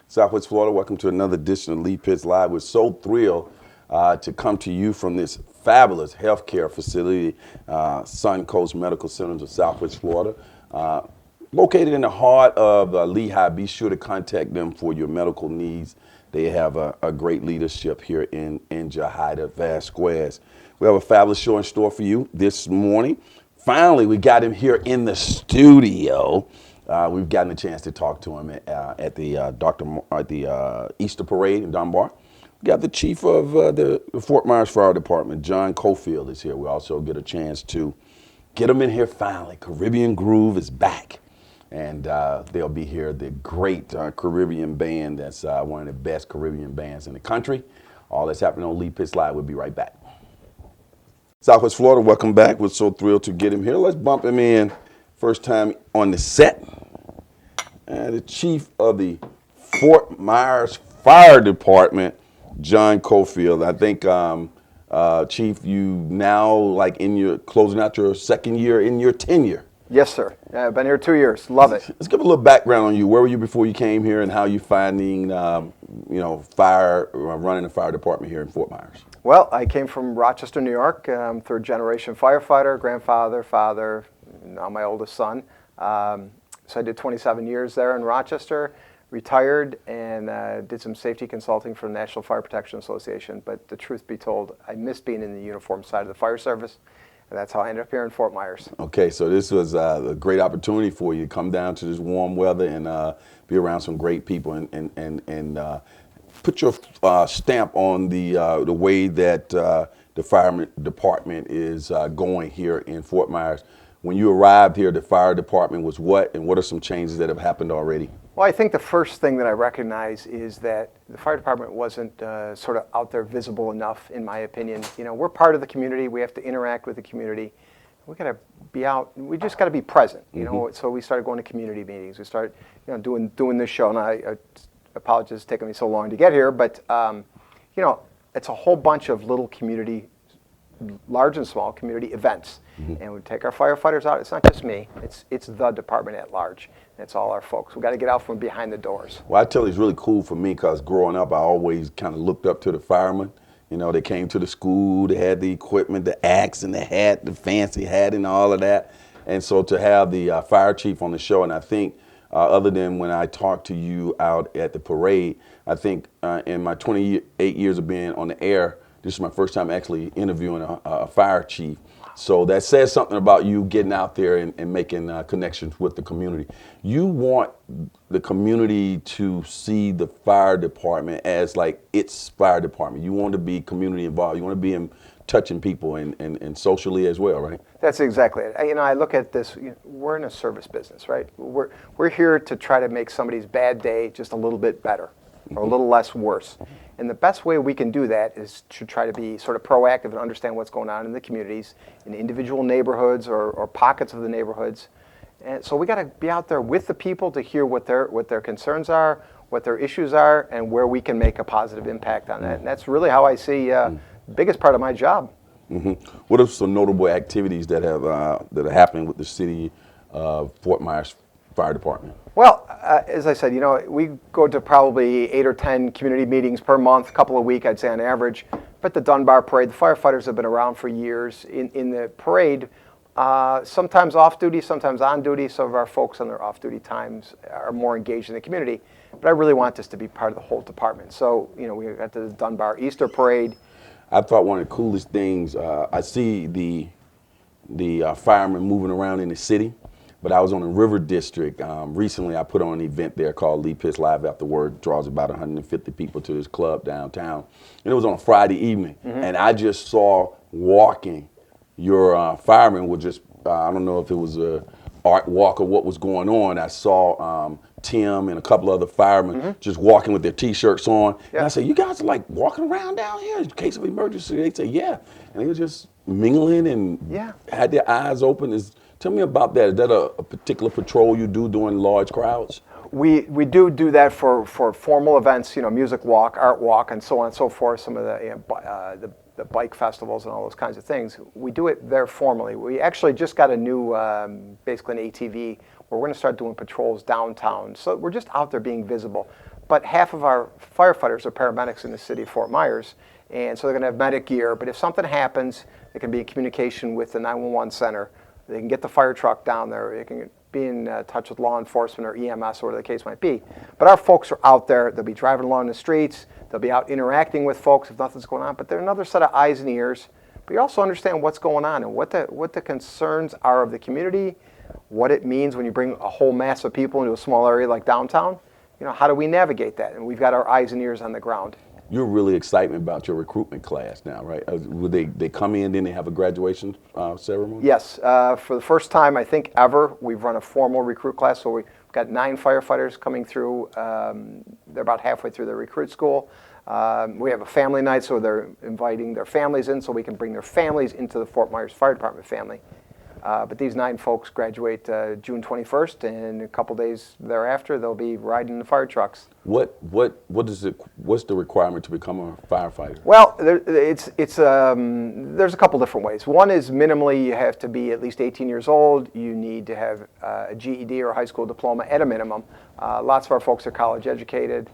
Southwest Florida. Welcome to another edition of Lee Pitts Live. We're so thrilled to come to you from this fabulous healthcare facility, Suncoast Medical Centers of Southwest Florida. Located in the heart of Lehigh. Be sure to contact them for your medical needs. They have a great leadership here in Jahida Vasquez. We have a fabulous show in store for you this morning. Finally, we got him here in the studio. We've gotten a chance to talk to him at the Easter Parade in Dunbar. We got the chief of the Fort Myers Fire Department, John Caufield, is here. We also get a chance to get him in here finally. Caribbean Groove is back, and they'll be here. The great Caribbean band that's one of the best Caribbean bands in the country. All that's happening on Lee Pitts Live. We'll be right back. Southwest Florida, welcome back. We're so thrilled to get him here. Let's bump him in. First time on the set. The chief of the Fort Myers Fire Department, John Caufield. I think, Chief, you now closing out your second year in your tenure. Yes, sir. I've been here 2 years. Love it. Let's give a little background on you. Where were you before you came here, and how you finding, fire, running the fire department here in Fort Myers? Well, I came from Rochester, New York. Third generation firefighter, grandfather, father, now my oldest son. So I did 27 years there in Rochester, retired, and did some safety consulting for the National Fire Protection Association. But the truth be told, I miss being in the uniform side of the fire service, and that's how I ended up here in Fort Myers. Okay, so this was a great opportunity for you to come down to this warm weather and be around some great people and put your stamp on the way that the fire department is going here in Fort Myers. When you arrived here, the fire department was what, and what are some changes that have happened already? Well, I think the first thing that I recognize is that the fire department wasn't sort of out there visible enough, in my opinion. You know, we're part of the community. We have to interact with the community. We got to be out. We just got to be present. You know, so we started going to community meetings. We started, doing this show. And I apologize it's taken me so long to get here, but it's a whole bunch of little community, large and small community events. And we take our firefighters out. It's not just me. It's the department at large. It's all our folks. We got to get out from behind the doors. Well, I tell you, it's really cool for me because growing up, I always kind of looked up to the firemen. You know, they came to the school, they had the equipment, the axe and the hat, the fancy hat and all of that. And so to have the fire chief on the show, and I think other than when I talked to you out at the parade, I think in my 28 years of being on the air, this is my first time actually interviewing a fire chief. So that says something about you getting out there and making connections with the community. You want the community to see the fire department as like its fire department. You want to be community involved. You want to be touching people and socially as well, right? That's exactly it. I look at this, we're in a service business, right? We're here to try to make somebody's bad day just a little bit better or a little less worse. And the best way we can do that is to try to be sort of proactive and understand what's going on in the communities, in individual neighborhoods or pockets of the neighborhoods. And so we got to be out there with the people to hear what their concerns are, what their issues are, and where we can make a positive impact on that. And that's really how I see the biggest part of my job. What are some notable activities that are happening with the city of Fort Myers Fire Department? Well, as I said, we go to probably 8 or 10 community meetings per month, a couple a week, I'd say on average. But the Dunbar Parade, the firefighters have been around for years. In the parade, sometimes off duty, sometimes on duty. Some of our folks on their off duty times are more engaged in the community. But I really want this to be part of the whole department. So, we got the Dunbar Easter Parade. I thought one of the coolest things, I see the firemen moving around in the city. But I was on the River District. Recently, I put on an event there called Lee Pitts Live After Work. Draws about 150 people to this club downtown. And it was on a Friday evening. And I just saw walking, your firemen were just, I don't know if it was a art walk or what was going on. I saw Tim and a couple other firemen just walking with their T-shirts on. And I said, you guys are like walking around down here in case of emergency? They said, yeah. And they were just mingling and had their eyes open. Tell me about that. Is that a particular patrol you do during large crowds? We do that for formal events, music walk, art walk, and so on and so forth. Some of the bike festivals and all those kinds of things. We do it there formally. We actually just got a new, basically an ATV, where we're going to start doing patrols downtown. So we're just out there being visible. but half of our firefighters are paramedics in the city of Fort Myers, and so they're going to have medic gear. But if something happens, they can be in communication with the 911 center. They can get the fire truck down there. They can be in touch with law enforcement or EMS or whatever the case might be. But our folks are out there. They'll be driving along the streets. They'll be out interacting with folks if nothing's going on. But they're another set of eyes and ears. But you also understand what's going on and what the concerns are of the community, what it means when you bring a whole mass of people into a small area like downtown. How do we navigate that? And we've got our eyes and ears on the ground. You're really excited about your recruitment class now, right? Will they come in, then they have a graduation ceremony? Yes. For the first time, I think, ever, we've run a formal recruit class. So we've got 9 firefighters coming through. They're about halfway through their recruit school. We have a family night, so they're inviting their families in so we can bring their families into the Fort Myers Fire Department family. But these 9 folks graduate June 21st, and a couple days thereafter, they'll be riding the fire trucks. What's the requirement to become a firefighter? Well, there's a couple different ways. One is minimally you have to be at least 18 years old. You need to have a GED or a high school diploma at a minimum. Lots of our folks are college educated.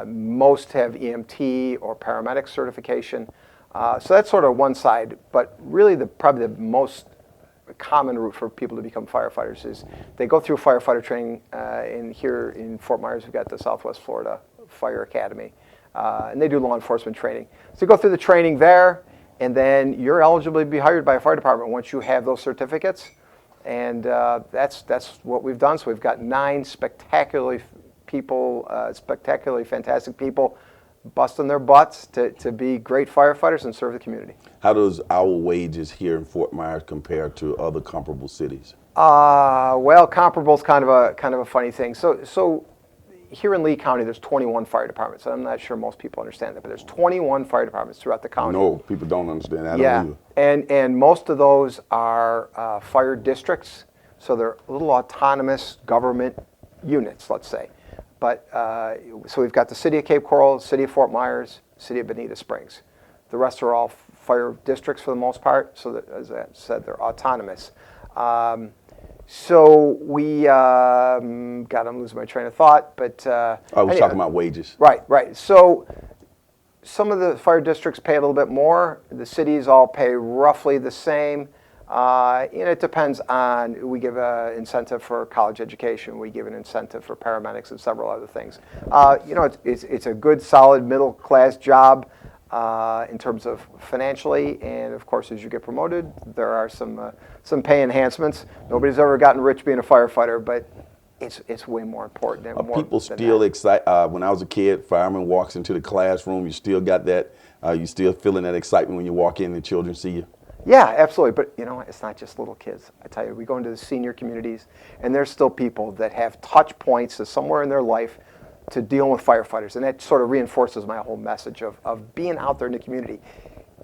Most have EMT or paramedic certification. So that's sort of one side. But really, probably the most common route for people to become firefighters is they go through firefighter training. Here in Fort Myers, we've got the Southwest Florida Fire Academy, and they do law enforcement training. So you go through the training there, and then you're eligible to be hired by a fire department once you have those certificates. And that's what we've done. So we've got 9 spectacularly fantastic people busting their butts to be great firefighters and serve the community. How does our wages here in Fort Myers compare to other comparable cities? Well, comparable is kind of a funny thing. So here in Lee County, there's 21 fire departments. I'm not sure most people understand that, but there's 21 fire departments throughout the county. No, people don't understand that. Yeah, and most of those are fire districts, so they're little autonomous government units, let's say. But so we've got the city of Cape Coral, city of Fort Myers, city of Bonita Springs. The rest are all fire districts for the most part. So that, as I said, they're autonomous. So we I'm losing my train of thought. But I was talking about wages. Right. So some of the fire districts pay a little bit more. The cities all pay roughly the same. It depends on, we give an incentive for college education, we give an incentive for paramedics and several other things. It's a good, solid, middle-class job in terms of financially, and of course, as you get promoted, there are some pay enhancements. Nobody's ever gotten rich being a firefighter, but it's way more important. Are people still excited? When I was a kid, fireman walks into the classroom, you still got that, you still feeling that excitement when you walk in and children see you? Yeah, absolutely. But it's not just little kids. I tell you, we go into the senior communities, and there's still people that have touch points somewhere in their life to dealing with firefighters, and that sort of reinforces my whole message of being out there in the community.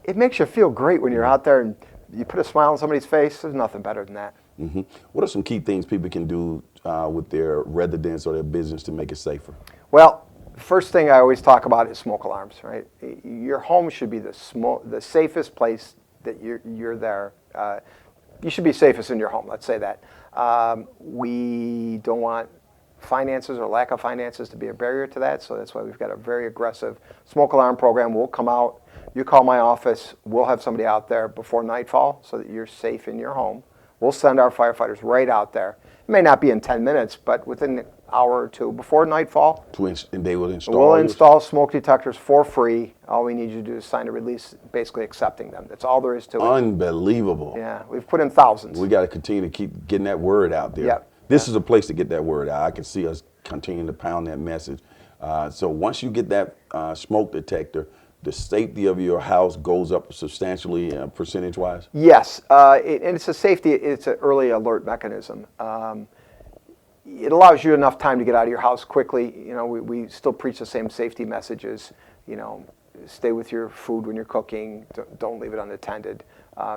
It makes you feel great when you're out there and you put a smile on somebody's face. There's nothing better than that. Mm-hmm. What are some key things people can do with their residence or their business to make it safer? Well, the first thing I always talk about is smoke alarms. Right, your home should be the safest place that you're there. You should be safest in your home, let's say that. We don't want finances or lack of finances to be a barrier to that, so that's why we've got a very aggressive smoke alarm program. We'll come out, you call my office, we'll have somebody out there before nightfall so that you're safe in your home. We'll send our firefighters right out there. It may not be in 10 minutes, but within an hour or two before nightfall, And they will install we'll install smoke detectors for free. All we need you to do is sign a release basically accepting them. That's all there is to it. Unbelievable. Yeah, we've put in thousands. We got to continue to keep getting that word out there. Yep. This is a place to get that word out. I can see us continuing to pound that message. So once you get that smoke detector, the safety of your house goes up substantially percentage-wise? Yes, and it's an early alert mechanism. It allows you enough time to get out of your house quickly. We still preach the same safety messages. Stay with your food when you're cooking. Don't leave it unattended.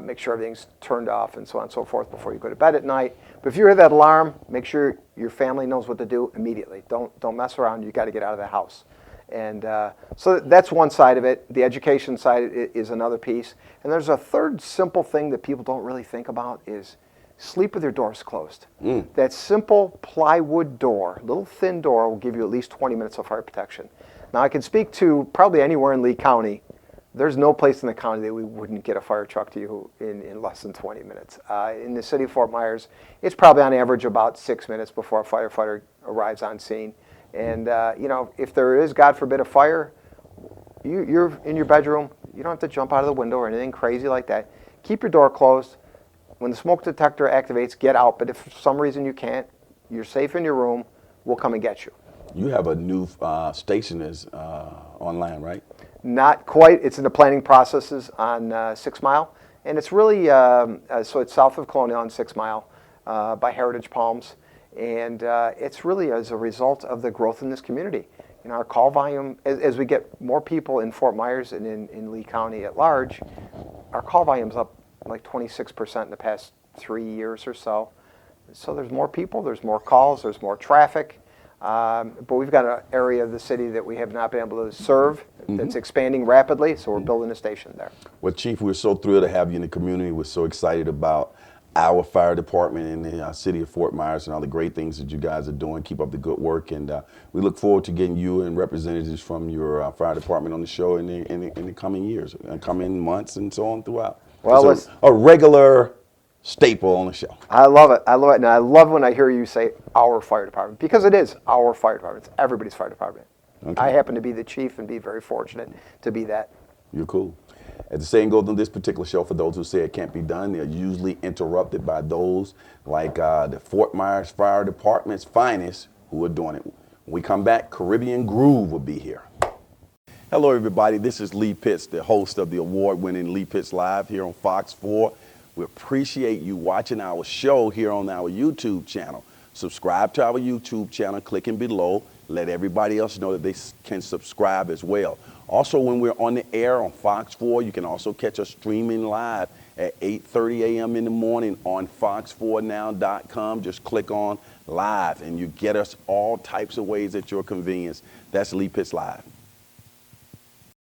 Make sure everything's turned off and so on and so forth before you go to bed at night. But if you hear that alarm, make sure your family knows what to do immediately. Don't mess around. You got to get out of the house. And so that's one side of it. The education side is another piece. And there's a third simple thing that people don't really think about is sleep with your doors closed. That simple plywood door, little thin door, will give you at least 20 minutes of fire protection. Now, I can speak to probably anywhere in Lee County. There's no place in the county that we wouldn't get a fire truck to you in less than 20 minutes. In the city of Fort Myers, it's probably on average about 6 minutes before a firefighter arrives on scene. And you know, if there is, God forbid, a fire, you're in your bedroom. You don't have to jump out of the window or anything crazy like that. Keep your door closed. When the smoke detector activates, get out. But if for some reason you can't, you're safe in your room. We'll come and get you. You have a new station is online, right? Not quite. It's in the planning processes on 6 Mile. And it's really, so it's south of Colonial on 6 Mile by Heritage Palms. And it's really as a result of the growth in this community. You know, our call volume, as we get more people in Fort Myers and in Lee County at large, our call volume's up like 26% in the past 3 years or so. So there's more people, there's more calls, there's more traffic. But we've got an area of the city that we have not been able to serve that's expanding rapidly, so we're building a station there. Well, Chief, we're so thrilled to have you in the community. We're so excited about our fire department in the city of Fort Myers and all the great things that you guys are doing. Keep up the good work, and we look forward to getting you and representatives from your fire department on the show in the coming years, coming months, and so on throughout. Well, it's a regular staple on the show. I love it. I love it. And I love when I hear you say our fire department, because it is our fire department. It's everybody's fire department. Okay. I happen to be the chief and be very fortunate to be that. You're cool. As the saying goes on this particular show, for those who say it can't be done, they're usually interrupted by those like the Fort Myers Fire Department's finest who are doing it. When we come back, Caribbean Groove will be here. Hello, everybody. This is Lee Pitts, the host of the award-winning Lee Pitts Live here on Fox 4. We appreciate you watching our show here on our YouTube channel. Subscribe to our YouTube channel, clicking below. Let everybody else know that they can subscribe as well. Also, when we're on the air on Fox 4, you can also catch us streaming live at 8:30 a.m. in the morning on fox4now.com. Just click on live and you get us all types of ways at your convenience. That's Lee Pitts Live.